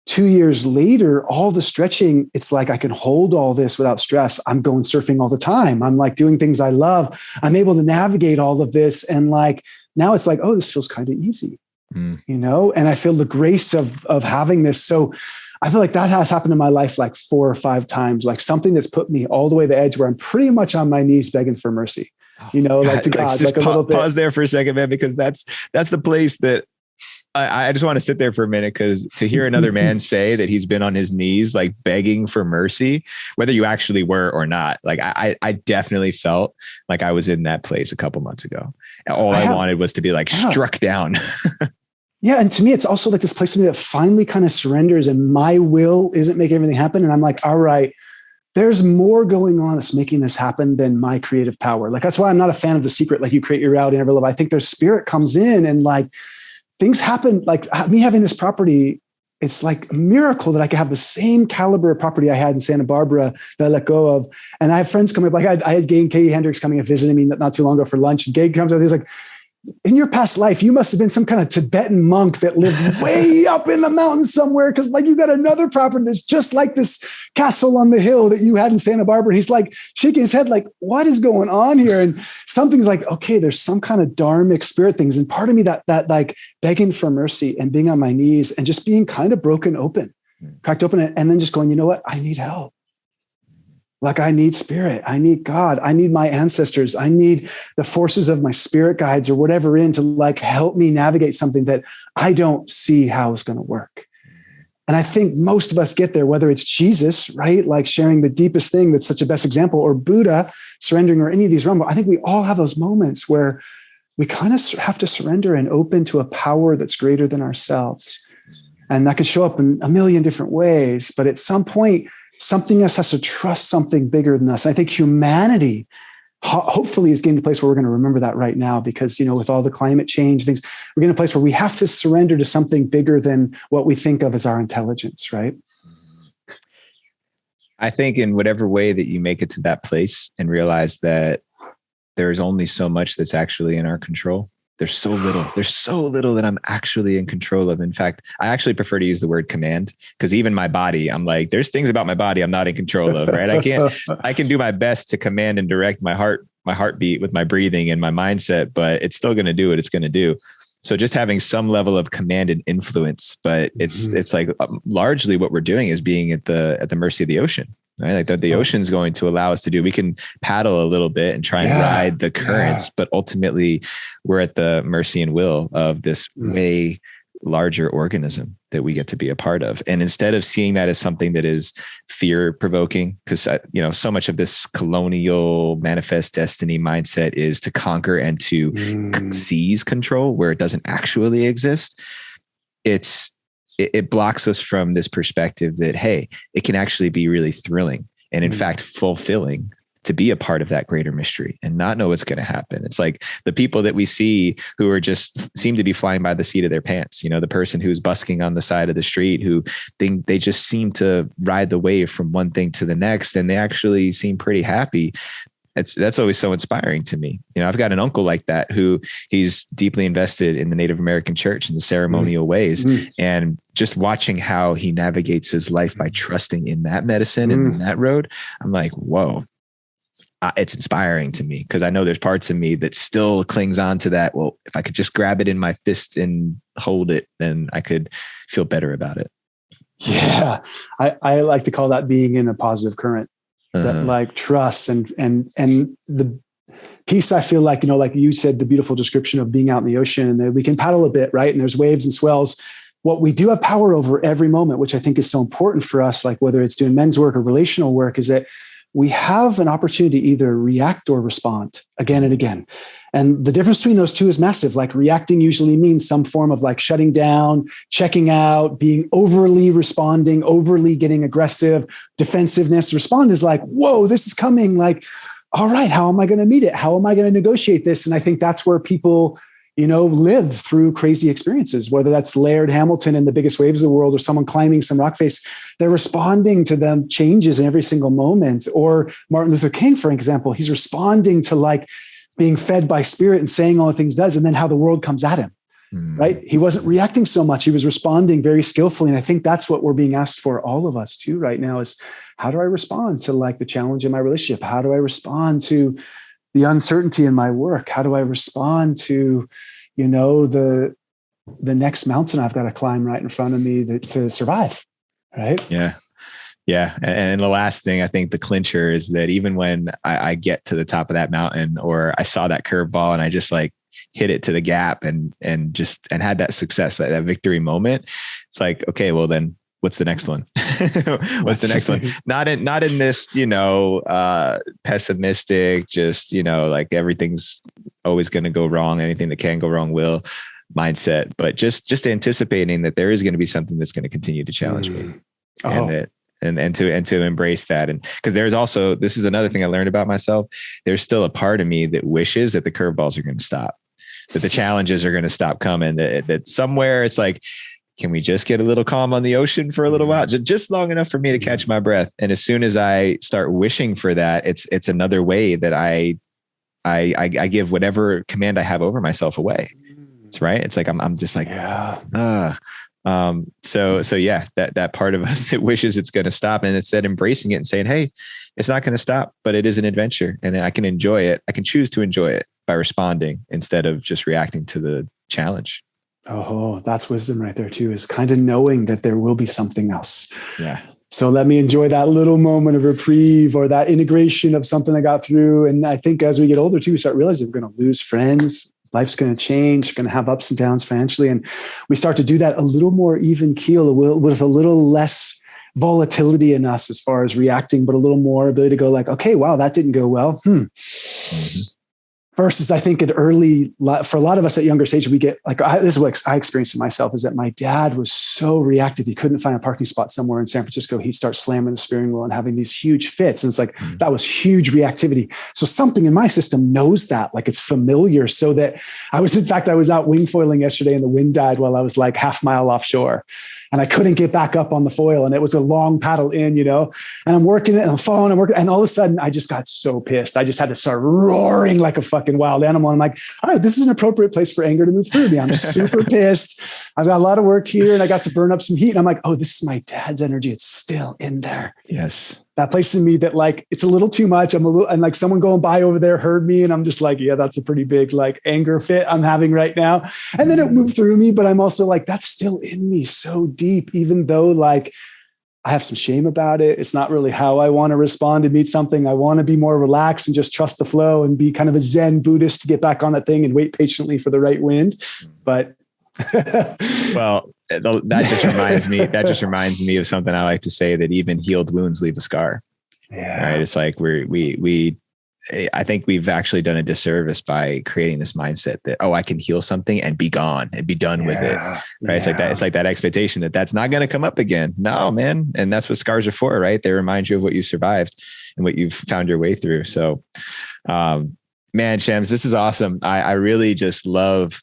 A: 2 years later, all the stretching, it's like I can hold all this without stress. I'm going surfing all the time. I'm like doing things I love. I'm able to navigate all of this. And like, now it's like, this feels kind of easy, and I feel the grace of having this. So I feel like that has happened in my life like 4 or 5 times, like something that's put me all the way to the edge where I'm pretty much on my knees begging for mercy, like to God, like a little bit.
B: Pause there for a second, man, because that's the place that I just want to sit there for a minute, because to hear another man say that he's been on his knees, like begging for mercy, whether you actually were or not, like I definitely felt like I was in that place a couple months ago. All I wanted was to be like struck down.
A: Yeah. And to me, it's also like this place of me that finally kind of surrenders and my will isn't making everything happen. And I'm like, all right, there's more going on that's making this happen than my creative power. Like, that's why I'm not a fan of The Secret. Like, you create your reality and never live. I think their spirit comes in and like, things happen. Like me having this property, it's like a miracle that I could have the same caliber of property I had in Santa Barbara that I let go of. And I have friends coming up, like I had Gay and Katie Hendricks coming and visiting me not too long ago for lunch. And Gay comes up, he's like, in your past life, you must have been some kind of Tibetan monk that lived way up in the mountains somewhere. Cause like you got another property that's just like this castle on the hill that you had in Santa Barbara. And he's like shaking his head, like, what is going on here? And something's like, okay, there's some kind of dharmic spirit things. And part of me that like begging for mercy and being on my knees and just being kind of cracked open, and then just going, you know what? I need help. Like I need spirit, I need God, I need my ancestors, I need the forces of my spirit guides or whatever in to like help me navigate something that I don't see how it's going to work. And I think most of us get there, whether it's Jesus, right? Like sharing the deepest thing that's such a best example, or Buddha surrendering, or any of these realms. I think we all have those moments where we kind of have to surrender and open to a power that's greater than ourselves. And that can show up in a million different ways. But at some point, something else has to trust something bigger than us. I think humanity hopefully is getting to a place where we're going to remember that right now, because, with all the climate change things, we're getting to a place where we have to surrender to something bigger than what we think of as our intelligence, right?
B: I think in whatever way that you make it to that place and realize that there's only so much that's actually in our control. There's so little that I'm actually in control of. In fact, I actually prefer to use the word command, because even my body, I'm like, there's things about my body I'm not in control of, right? I can do my best to command and direct my heart my heartbeat with my breathing and my mindset, but it's still going to do what it's going to do. So just having some level of command and influence, but it's like largely what we're doing is being at the mercy of the ocean, right? Like the ocean's going to allow us to do, we can paddle a little bit and try and ride the currents, but ultimately we're at the mercy and will of this way larger organism that we get to be a part of. And instead of seeing that as something that is fear provoking, because, so much of this colonial manifest destiny mindset is to conquer and to seize control where it doesn't actually exist. It blocks us from this perspective that, hey, it can actually be really thrilling and in fact, fulfilling to be a part of that greater mystery and not know what's going to happen. It's like the people that we see who are just seem to be flying by the seat of their pants, the person who's busking on the side of the street, who they just seem to ride the wave from one thing to the next. And they actually seem pretty happy. That's always so inspiring to me. I've got an uncle like that who he's deeply invested in the Native American church and the ceremonial ways. And just watching how he navigates his life by trusting in that medicine and in that road, I'm like, whoa. It's inspiring to me because I know there's parts of me that still clings on to that. Well, if I could just grab it in my fist and hold it, then I could feel better about it.
A: Yeah. I like to call that being in a positive current, that like trust and the piece. I feel like, like you said, the beautiful description of being out in the ocean and we can paddle a bit, right? And there's waves and swells. What we do have power over every moment, which I think is so important for us, like whether it's doing men's work or relational work, is that we have an opportunity to either react or respond again and again. And the difference between those two is massive. Like reacting usually means some form of like shutting down, checking out, being overly responding, overly getting aggressive, defensiveness. Respond is like, whoa, this is coming. Like, all right, how am I going to meet it? How am I going to negotiate this? And I think that's where people, live through crazy experiences, whether that's Laird Hamilton in The Biggest Waves of the World or someone climbing some rock face. They're responding to them changes in every single moment. Or Martin Luther King, for example, he's responding to like being fed by spirit and saying all the things does, and then how the world comes at him, right? He wasn't reacting so much. He was responding very skillfully. And I think that's what we're being asked for, all of us too, right now, is how do I respond to like the challenge in my relationship? How do I respond to the uncertainty in my work? How do I respond to, the next mountain I've got to climb right in front of me to survive? Right.
B: Yeah. Yeah. And the last thing, I think the clincher is that even when I get to the top of that mountain, or I saw that curveball and I just like hit it to the gap and had that success, that victory moment, it's like, okay, well then what's the next one? What's the next one? Not in this, pessimistic, just, like everything's always going to go wrong. Anything that can go wrong will mindset, but just anticipating that there is going to be something that's going to continue to challenge me and to embrace that. And because there's also, this is another thing I learned about myself. There's still a part of me that wishes that the curveballs are going to stop, that the challenges are going to stop coming, that somewhere it's like, can we just get a little calm on the ocean for a little while, just long enough for me to catch my breath? And as soon as I start wishing for that, it's another way that I give whatever command I have over myself away. It's right. It's like, I'm just like, so yeah, that part of us that wishes it's going to stop, and instead embracing it and saying, hey, it's not going to stop, but it is an adventure and I can enjoy it. I can choose to enjoy it by responding instead of just reacting to the challenge.
A: Oh, that's wisdom right there too, is kind of knowing that there will be something else.
B: Yeah.
A: So let me enjoy that little moment of reprieve or that integration of something I got through. And I think as we get older too, we start realizing we're going to lose friends. Life's going to change, we're going to have ups and downs financially. And we start to do that a little more even keel with a little less volatility in us as far as reacting, but a little more ability to go like, okay, wow, that didn't go well. Versus, I think for a lot of us at younger stage, we get like, this is what I experienced in myself, is that my dad was so reactive. He couldn't find a parking spot somewhere in San Francisco. He'd start slamming the steering wheel and having these huge fits. And it's like, that was huge reactivity. So something in my system knows that, like it's familiar, so that I was out wing foiling yesterday and the wind died while I was like half mile offshore. And I couldn't get back up on the foil. And it was a long paddle in, and I'm working it and I'm falling, and all of a sudden I just got so pissed. I just had to start roaring like a fucking wild animal. I'm like, all right, this is an appropriate place for anger to move through me. I'm super pissed. I've got a lot of work here and I got to burn up some heat. And I'm like, oh, this is my dad's energy. It's still in there.
B: Yes.
A: that place in me that like, it's a little too much. And like someone going by over there heard me and I'm just like, yeah, that's a pretty big like anger fit I'm having right now. And then it moved through me, but I'm also like, that's still in me so deep, even though like I have some shame about it. It's not really how I want to respond to meet something. I want to be more relaxed and just trust the flow and be kind of a Zen Buddhist to get back on that thing and wait patiently for the right wind. But
B: well, that just reminds me of something I like to say, that even healed wounds leave a scar.
A: Yeah.
B: Right. It's like I think we've actually done a disservice by creating this mindset that, oh, I can heal something and be gone and be done with it. Right. Yeah. It's like that. It's like that expectation that that's not going to come up again. No, man. And that's what scars are for, right? They remind you of what you survived and what you've found your way through. So, man, Shems, this is awesome. I really just love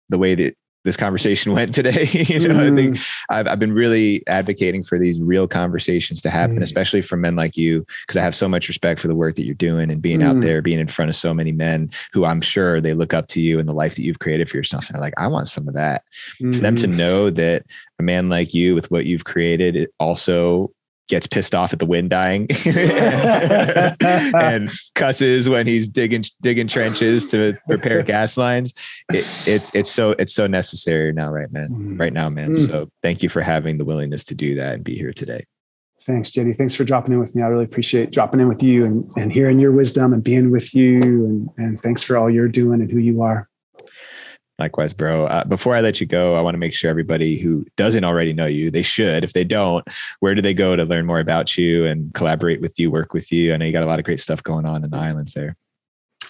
B: the way that this conversation went today. I think I've been really advocating for these real conversations to happen, especially for men like you, because I have so much respect for the work that you're doing and being out there, being in front of so many men who I'm sure they look up to you and the life that you've created for yourself. And they're like, I want some of that. For them to know that a man like you with what you've created, it also gets pissed off at the wind dying and cusses when he's digging trenches to repair gas lines. It's so necessary now, right, man? Right now, man. So thank you for having the willingness to do that and be here today.
A: Thanks, Jenny. Thanks for dropping in with me. I really appreciate dropping in with you and hearing your wisdom and being with you. And thanks for all you're doing and who you are.
B: Likewise, bro. Before I let you go, I want to make sure everybody who doesn't already know you, they should. If they don't, where do they go to learn more about you and collaborate with you, work with you? I know you got a lot of great stuff going on in the islands there.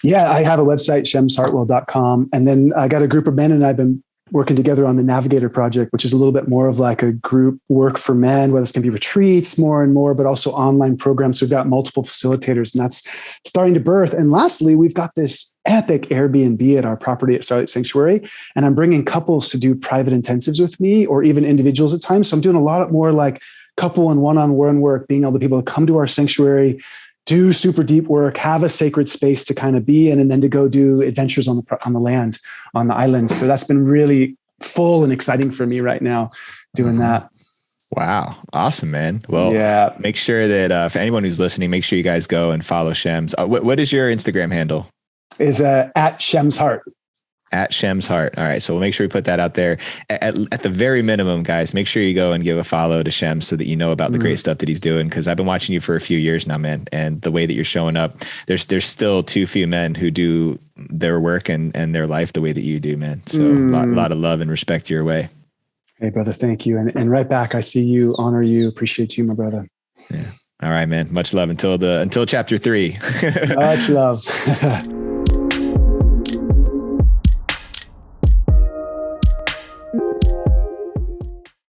B: Yeah,
A: I have a website, shemsheartwell.com. And then I got a group of men and I've been working together on the Navigator project, which is a little bit more of like a group work for men, whether it's going to be retreats more and more, but also online programs. So we've got multiple facilitators and that's starting to birth. And lastly, we've got this epic Airbnb at our property at Starlight Sanctuary. And I'm bringing couples to do private intensives with me or even individuals at times. So I'm doing a lot more like couple and one-on-one work, being able to people to come to our sanctuary, do super deep work, have a sacred space to kind of be in, and then to go do adventures on the land, on the islands. So that's been really full and exciting for me right now doing that.
B: Wow. Awesome, man. Well, yeah. Make sure that for anyone who's listening, make sure you guys go and follow Shems. What is your Instagram handle?
A: Is at Shems Heart.
B: At Shems Heart. All right. So we'll make sure we put that out there. At the very minimum, guys, make sure you go and give a follow to Shem so that you know about the great stuff that he's doing. Cause I've been watching you for a few years now, man. And the way that you're showing up, there's still too few men who do their work and their life the way that you do, man. So a lot of love and respect your way.
A: Hey, brother. Thank you. And right back, I see you, honor you, appreciate you, my brother.
B: Yeah. All right, man. Much love until chapter 3.
A: Much love.